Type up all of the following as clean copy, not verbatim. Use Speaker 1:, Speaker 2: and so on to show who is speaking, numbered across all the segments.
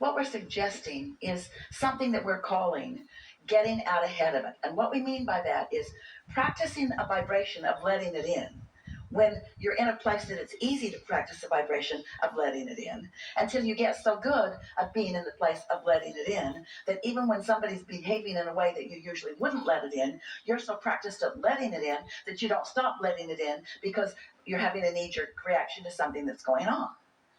Speaker 1: what we're suggesting is something that we're calling getting out ahead of it. And what we mean by that is practicing a vibration of letting it in. When you're in a place that it's easy to practice the vibration of letting it in, until you get so good at being in the place of letting it in that even when somebody's behaving in a way that you usually wouldn't let it in, you're so practiced at letting it in that you don't stop letting it in because you're having a knee-jerk reaction to something that's going on.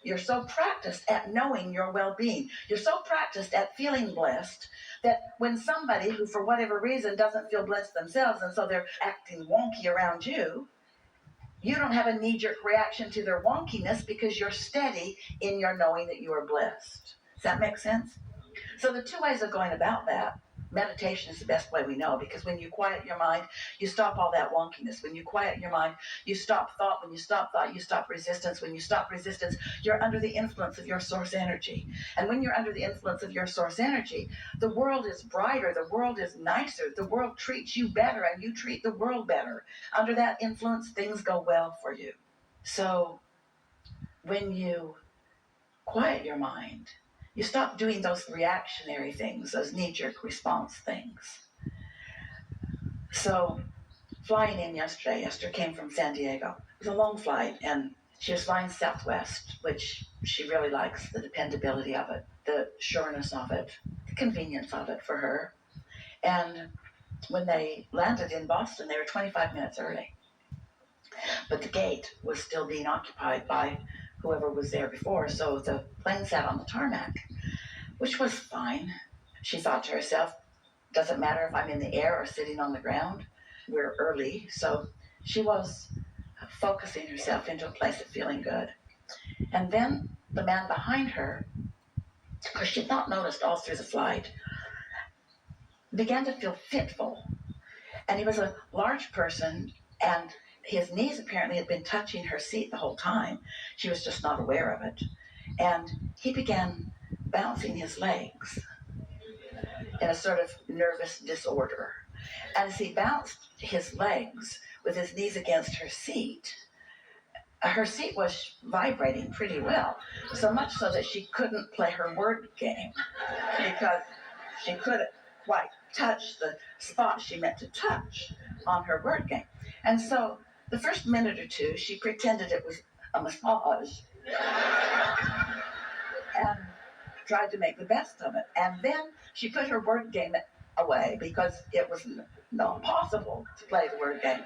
Speaker 1: You're so practiced at knowing your well-being. You're so practiced at feeling blessed that when somebody who, for whatever reason, doesn't feel blessed themselves and so they're acting wonky around you, you don't have a knee-jerk reaction to their wonkiness because you're steady in your knowing that you are blessed. Does that make sense? So the two ways of going about that, meditation is the best way we know, because when you quiet your mind, you stop all that wonkiness. When you quiet your mind, you stop thought. When you stop thought, you stop resistance. When you stop resistance, you're under the influence of your source energy. And when you're under the influence of your source energy, the world is brighter, the world is nicer, the world treats you better, and you treat the world better. Under that influence, things go well for you. So when you quiet your mind, you stop doing those reactionary things, those knee-jerk response things. So, flying in yesterday, Esther came from San Diego. It was a long flight, and she was flying Southwest, which she really likes, the dependability of it, the sureness of it, the convenience of it for her. And when they landed in Boston, they were 25 minutes early. But the gate was still being occupied by whoever was there before, so the plane sat on the tarmac, which was fine. She thought to herself, doesn't matter if I'm in the air or sitting on the ground. We're early, so she was focusing herself into a place of feeling good. And then the man behind her, because she'd not noticed all through the flight, began to feel fitful. And he was a large person, and his knees apparently had been touching her seat the whole time. She was just not aware of it. And he began bouncing his legs in a sort of nervous disorder. And as he bounced his legs with his knees against her seat was vibrating pretty well, so much so that she couldn't play her word game because she couldn't quite touch the spot she meant to touch on her word game. And so the first minute or two, she pretended it was a massage and tried to make the best of it. And then she put her word game away because it was not possible to play the word game.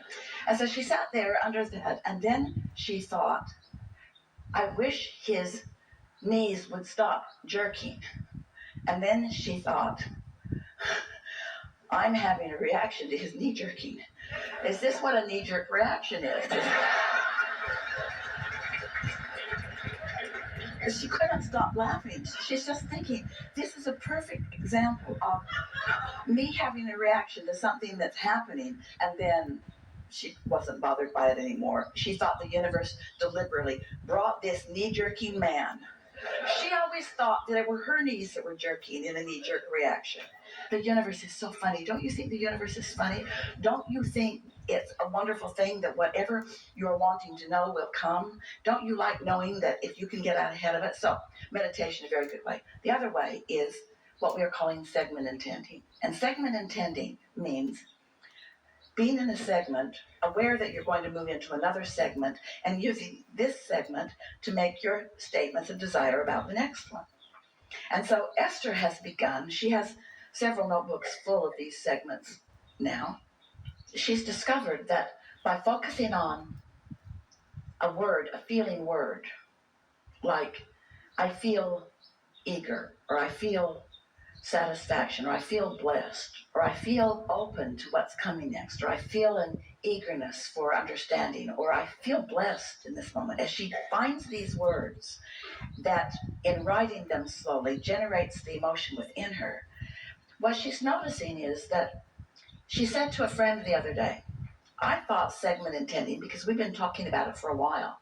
Speaker 1: And so she sat there under that, and then she thought, I wish his knees would stop jerking. And then she thought, I'm having a reaction to his knee jerking. Is this what a knee-jerk reaction is? She couldn't stop laughing. She's just thinking, this is a perfect example of me having a reaction to something that's happening, and then she wasn't bothered by it anymore. She thought the universe deliberately brought this knee-jerking man. She always thought that it were her knees that were jerking in a knee-jerk reaction. The universe is so funny. Don't you think the universe is funny? Don't you think it's a wonderful thing that whatever you're wanting to know will come? Don't you like knowing that if you can get out ahead of it? So meditation is a very good way. The other way is what we are calling segment intending. And segment intending means being in a segment, aware that you're going to move into another segment, and using this segment to make your statements of desire about the next one. And so Esther has begun. She has several notebooks full of these segments now. She's discovered that by focusing on a word, a feeling word, like I feel eager, or I feel satisfaction, or I feel blessed, or I feel open to what's coming next, or I feel an eagerness for understanding, or I feel blessed in this moment. As she finds these words that in writing them slowly generates the emotion within her, what she's noticing is that she said to a friend the other day, I thought segment intending, because we've been talking about it for a while.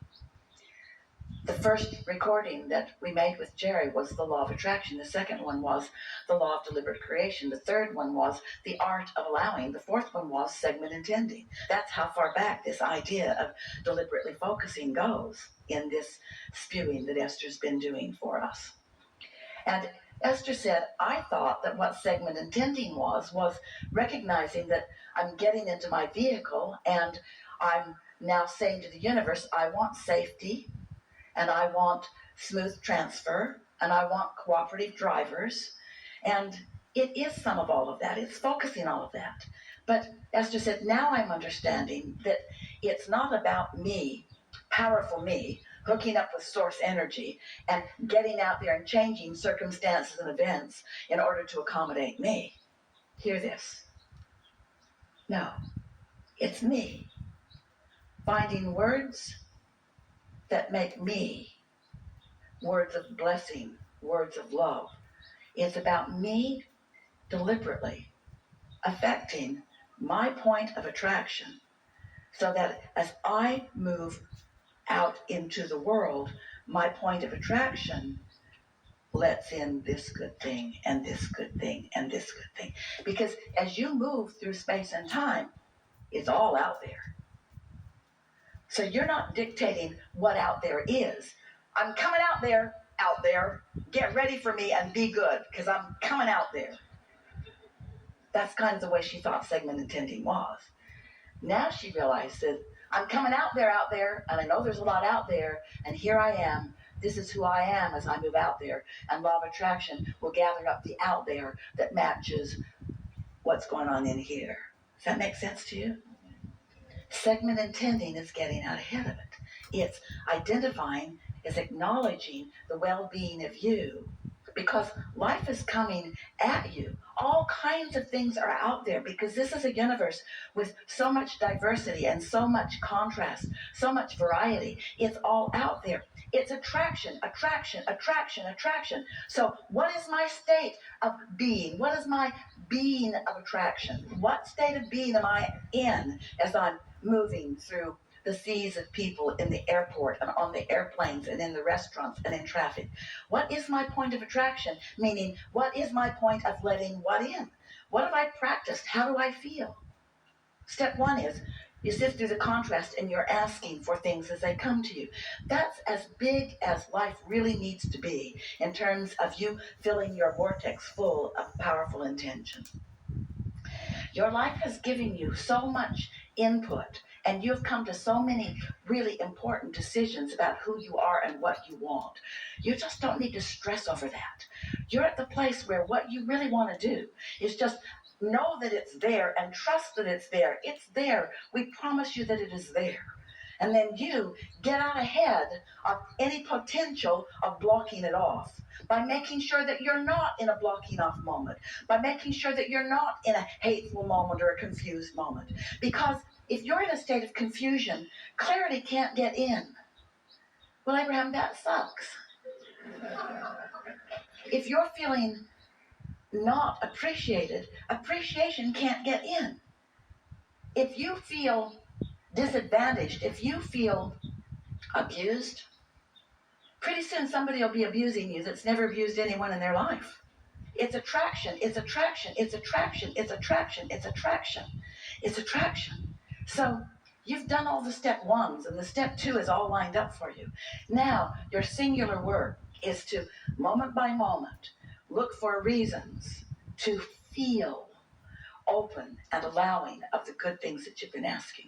Speaker 1: The first recording that we made with Jerry was the law of attraction. The second one was the law of deliberate creation. The third one was the art of allowing. The fourth one was segment intending. That's how far back this idea of deliberately focusing goes in this spewing that Esther's been doing for us. And Esther said, I thought that what segment intending was recognizing that I'm getting into my vehicle and I'm now saying to the universe, I want safety and I want smooth transfer and I want cooperative drivers. And it is some of all of that. It's focusing all of that. But Esther said, now I'm understanding that it's not about me, powerful me, hooking up with source energy and getting out there and changing circumstances and events in order to accommodate me. Hear this. No, it's me finding words that make me words of blessing, words of love. It's about me deliberately affecting my point of attraction so that as I move out into the world, my point of attraction lets in this good thing and this good thing and this good thing. Because as you move through space and time, it's all out there. So you're not dictating what out there is. I'm coming out there, get ready for me and be good because I'm coming out there. That's kind of the way she thought segment intending was. Now she realizes I'm coming out there, and I know there's a lot out there, and here I am. This is who I am as I move out there. And law of attraction will gather up the out there that matches what's going on in here. Does that make sense to you? Segment intending is getting out ahead of it. It's identifying, it's acknowledging the well-being of you. Because life is coming at you. All kinds of things are out there because this is a universe with so much diversity and so much contrast, so much variety. It's all out there. It's attraction, attraction, attraction, attraction. So what is my state of being? What is my being of attraction? What state of being am I in as I'm moving through the seas of people in the airport and on the airplanes and in the restaurants and in traffic? What is my point of attraction? Meaning, what is my point of letting what in? What have I practiced? How do I feel? Step one is you sift through the contrast and you're asking for things as they come to you. That's as big as life really needs to be in terms of you filling your vortex full of powerful intention. Your life has given you so much input, and you've come to so many really important decisions about who you are and what you want. You just don't need to stress over that. You're at the place where what you really want to do is just know that it's there and trust that it's there. It's there. We promise you that it is there. And then you get out ahead of any potential of blocking it off by making sure that you're not in a blocking off moment, by making sure that you're not in a hateful moment or a confused moment. Because if you're in a state of confusion, clarity can't get in. Well, Abraham, that sucks. If you're feeling not appreciated, appreciation can't get in. If you feel disadvantaged, if you feel abused, pretty soon somebody will be abusing you that's never abused anyone in their life. It's attraction, it's attraction, it's attraction, it's attraction, it's attraction, it's attraction. So you've done all the step ones, and the step two is all lined up for you. Now, your singular work is to, moment by moment, look for reasons to feel open and allowing of the good things that you've been asking